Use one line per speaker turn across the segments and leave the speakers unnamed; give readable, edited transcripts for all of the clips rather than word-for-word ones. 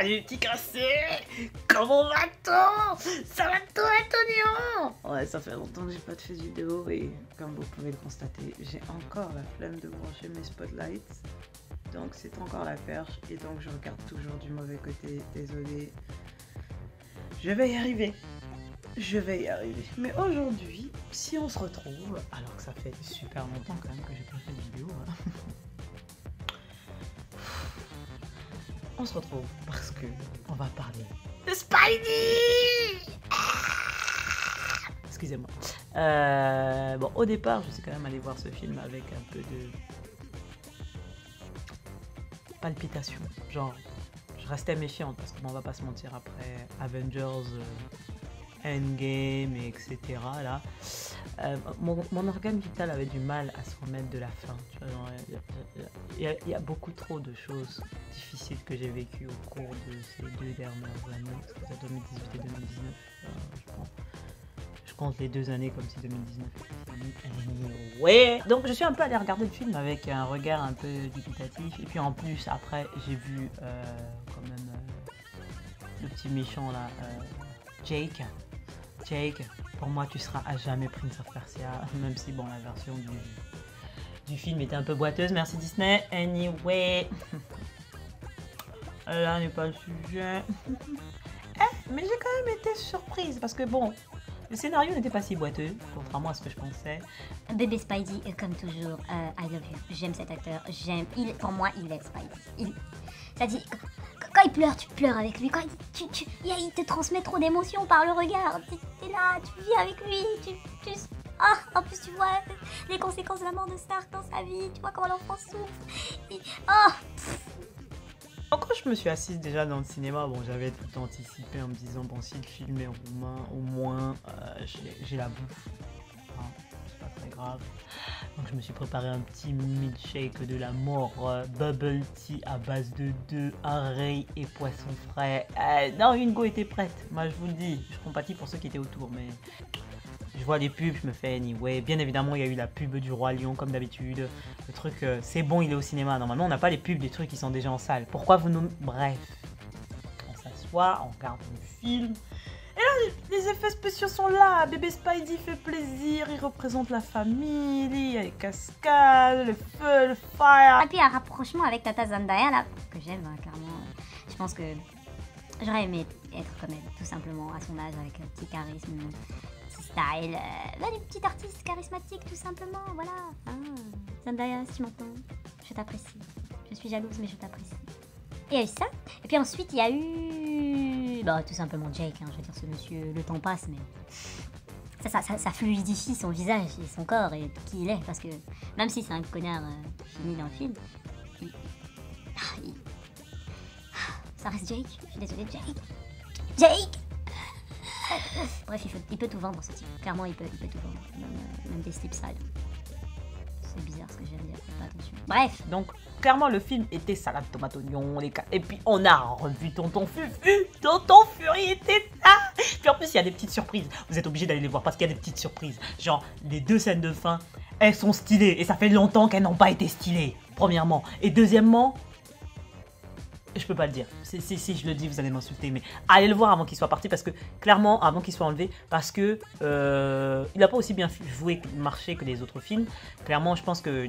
Salut petit cassé. Comment va-t-on? Ça va-t-on, Antonio? Ouais, ça fait longtemps que j'ai pas fait de vidéo et comme vous pouvez le constater, j'ai encore la flemme de brancher mes spotlights. Donc c'est encore la perche et donc je regarde toujours du mauvais côté, désolé. Je vais y arriver. Je vais y arriver. Mais aujourd'hui, si on se retrouve, alors que ça fait super longtemps quand même que j'ai pas fait de vidéo, hein. On se retrouve parce que on va parler de Spidey. Excusez-moi. Bon, au départ, je suis quand même allé voir ce film avec un peu de palpitation. Genre, je restais méfiante parce qu'on va pas se mentir, après Avengers Endgame, etc. Là, mon organe vital avait du mal à se remettre de la fin. Il y a beaucoup trop de choses difficiles que j'ai vécues au cours de ces 2 dernières années, c'est-à-dire 2018 et 2019. Je compte les 2 années comme si 2019 était ouais. Donc je suis un peu allé regarder le film avec un regard un peu dubitatif. Et puis en plus, après, j'ai vu quand même le petit méchant là, Jake, pour moi tu seras à jamais Prince of Persia, même si bon la version du film était un peu boiteuse, merci Disney. Anyway, là n'est pas le sujet. Mais j'ai quand même été surprise parce que bon, le scénario n'était pas si boiteux, contrairement à ce que je pensais.
Bébé Spidey, comme toujours, I love you. J'aime cet acteur, pour moi il est Spidey. Ça dit, quand il pleure, tu pleures avec lui. Quand il te transmet trop d'émotions par le regard. T'es là, tu vis avec lui. En plus, tu vois les conséquences de la mort de Stark dans sa vie. Tu vois comment l'enfant souffre.
Quand je me suis assise déjà dans le cinéma, bon, j'avais tout anticipé en me disant, bon, si le film est au moins j'ai la bouffe. Hein, c'est pas très grave. Donc je me suis préparé un petit milkshake de la mort, bubble tea à base de 2 oreilles et poisson frais. Non, une go était prête, moi je vous le dis. Je compatis pour ceux qui étaient autour, mais je vois les pubs, je me fais anyway. Bien évidemment, il y a eu la pub du Roi Lion comme d'habitude. Le truc, c'est bon, il est au cinéma. Normalement, on n'a pas les pubs des trucs qui sont déjà en salle. Pourquoi vous nous... Bref, on s'assoit, on regarde le film. Et là, les effets spéciaux sont là. Bébé Spidey fait plaisir, il représente la famille, il y a les cascades, le feu, le fire.
Et puis un rapprochement avec Tata Zendaya là, que j'aime hein, clairement. Je pense que j'aurais aimé être comme elle, tout simplement, à son âge, avec un petit charisme, petit style. Des petits artistes charismatiques, tout simplement, voilà. Zendaya, si tu m'entends, je t'apprécie. Je suis jalouse, mais je t'apprécie. Il y a eu ça. Et puis ensuite, il y a eu... Bah, tout simplement Jake, hein, je veux dire, ce monsieur, le temps passe, mais... Ça fluidifie son visage et son corps et qui il est, parce que même si c'est un connard fini dans le film, ça reste Jake. Je suis désolée, Jake. Bref, il peut tout vendre, ce type. Clairement, il peut tout vendre, même des slip-sides. C'est bizarre ce que je viens de dire, faites pas attention. Bref.
Donc, clairement, le film était salade, tomate, oignon, et puis on a revu Tonton Fufu. Tonton Fury était là. Puis en plus, il y a des petites surprises. Vous êtes obligés d'aller les voir parce qu'il y a des petites surprises. Genre, les 2 scènes de fin, elles sont stylées. Et ça fait longtemps qu'elles n'ont pas été stylées, premièrement. Et deuxièmement... Je peux pas le dire. Si je le dis, vous allez m'insulter. Mais allez le voir avant qu'il soit parti. Parce que, clairement, avant qu'il soit enlevé. Parce que il n'a pas aussi bien joué, marché que les autres films. Clairement, je pense que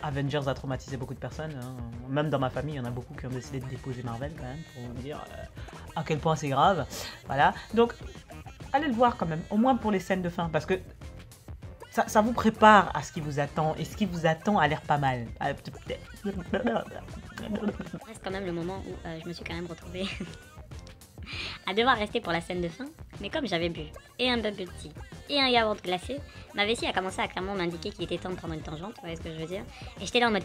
Avengers a traumatisé beaucoup de personnes. Hein. Même dans ma famille, il y en a beaucoup qui ont décidé de déposer Marvel, quand même. Pour vous dire à quel point c'est grave. Voilà. Donc, allez le voir quand même. Au moins pour les scènes de fin. Parce que ça vous prépare à ce qui vous attend. Et ce qui vous attend a l'air pas mal.
Reste quand même le moment où je me suis quand même retrouvée à devoir rester pour la scène de fin. Mais comme j'avais bu et un bubble tea et un yaourt glacé, ma vessie a commencé à clairement m'indiquer qu'il était temps de prendre une tangente, vous voyez ce que je veux dire. Et j'étais là en mode...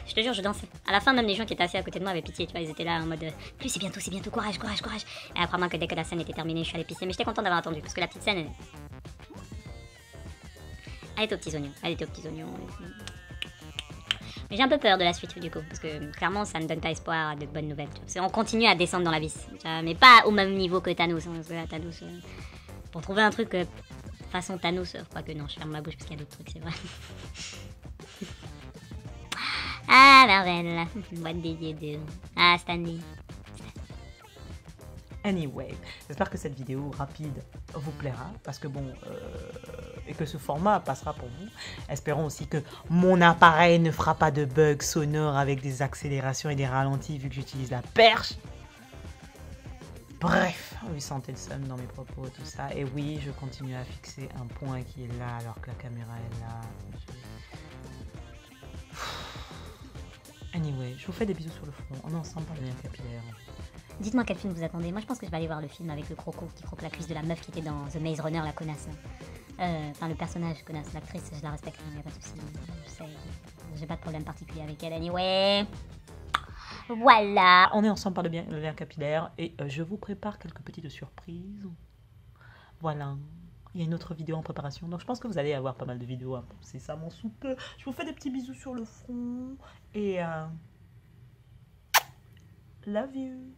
Je te jure, je dansais. À la fin, même les gens qui étaient assis à côté de moi avaient pitié, tu vois, ils étaient là en mode... Plus c'est bientôt, courage. Et après, que dès que la scène était terminée, je suis allée pisser. Mais j'étais contente d'avoir attendu, parce que la petite scène... Elle était aux petits oignons. Mais j'ai un peu peur de la suite du coup, parce que clairement ça ne donne pas espoir de bonnes nouvelles. Parce qu'on continue à descendre dans l'abysse, mais pas au même niveau que Thanos. Hein, parce que là, Thanos, pour trouver un truc façon Thanos, quoique non, je ferme ma bouche parce qu'il y a d'autres trucs, c'est vrai. Ah, Marvel. What did you do? Ah, Stanley.
Anyway, j'espère que cette vidéo rapide vous plaira, parce que bon, et que ce format passera pour vous. Espérons aussi que mon appareil ne fera pas de bugs sonores avec des accélérations et des ralentis vu que j'utilise la perche. Bref, vous sentez le seum dans mes propos, tout ça. Et oui, je continue à fixer un point qui est là alors que la caméra est là. Anyway, je vous fais des bisous sur le front. On est ensemble par le lien capillaire.
Dites-moi quel film vous attendez. Moi, je pense que je vais aller voir le film avec le croco qui croque la cuisse de la meuf qui était dans The Maze Runner, la connasse. Enfin, le personnage connasse. L'actrice, je la respecte, il n'y a pas de souci. Je sais, j'ai pas de problème particulier avec elle. Anyway. Voilà.
On est ensemble par le lien capillaire et je vous prépare quelques petites surprises. Voilà. Il y a une autre vidéo en préparation, donc je pense que vous allez avoir pas mal de vidéos. Hein. C'est ça mon soupe. Je vous fais des petits bisous sur le front et love you.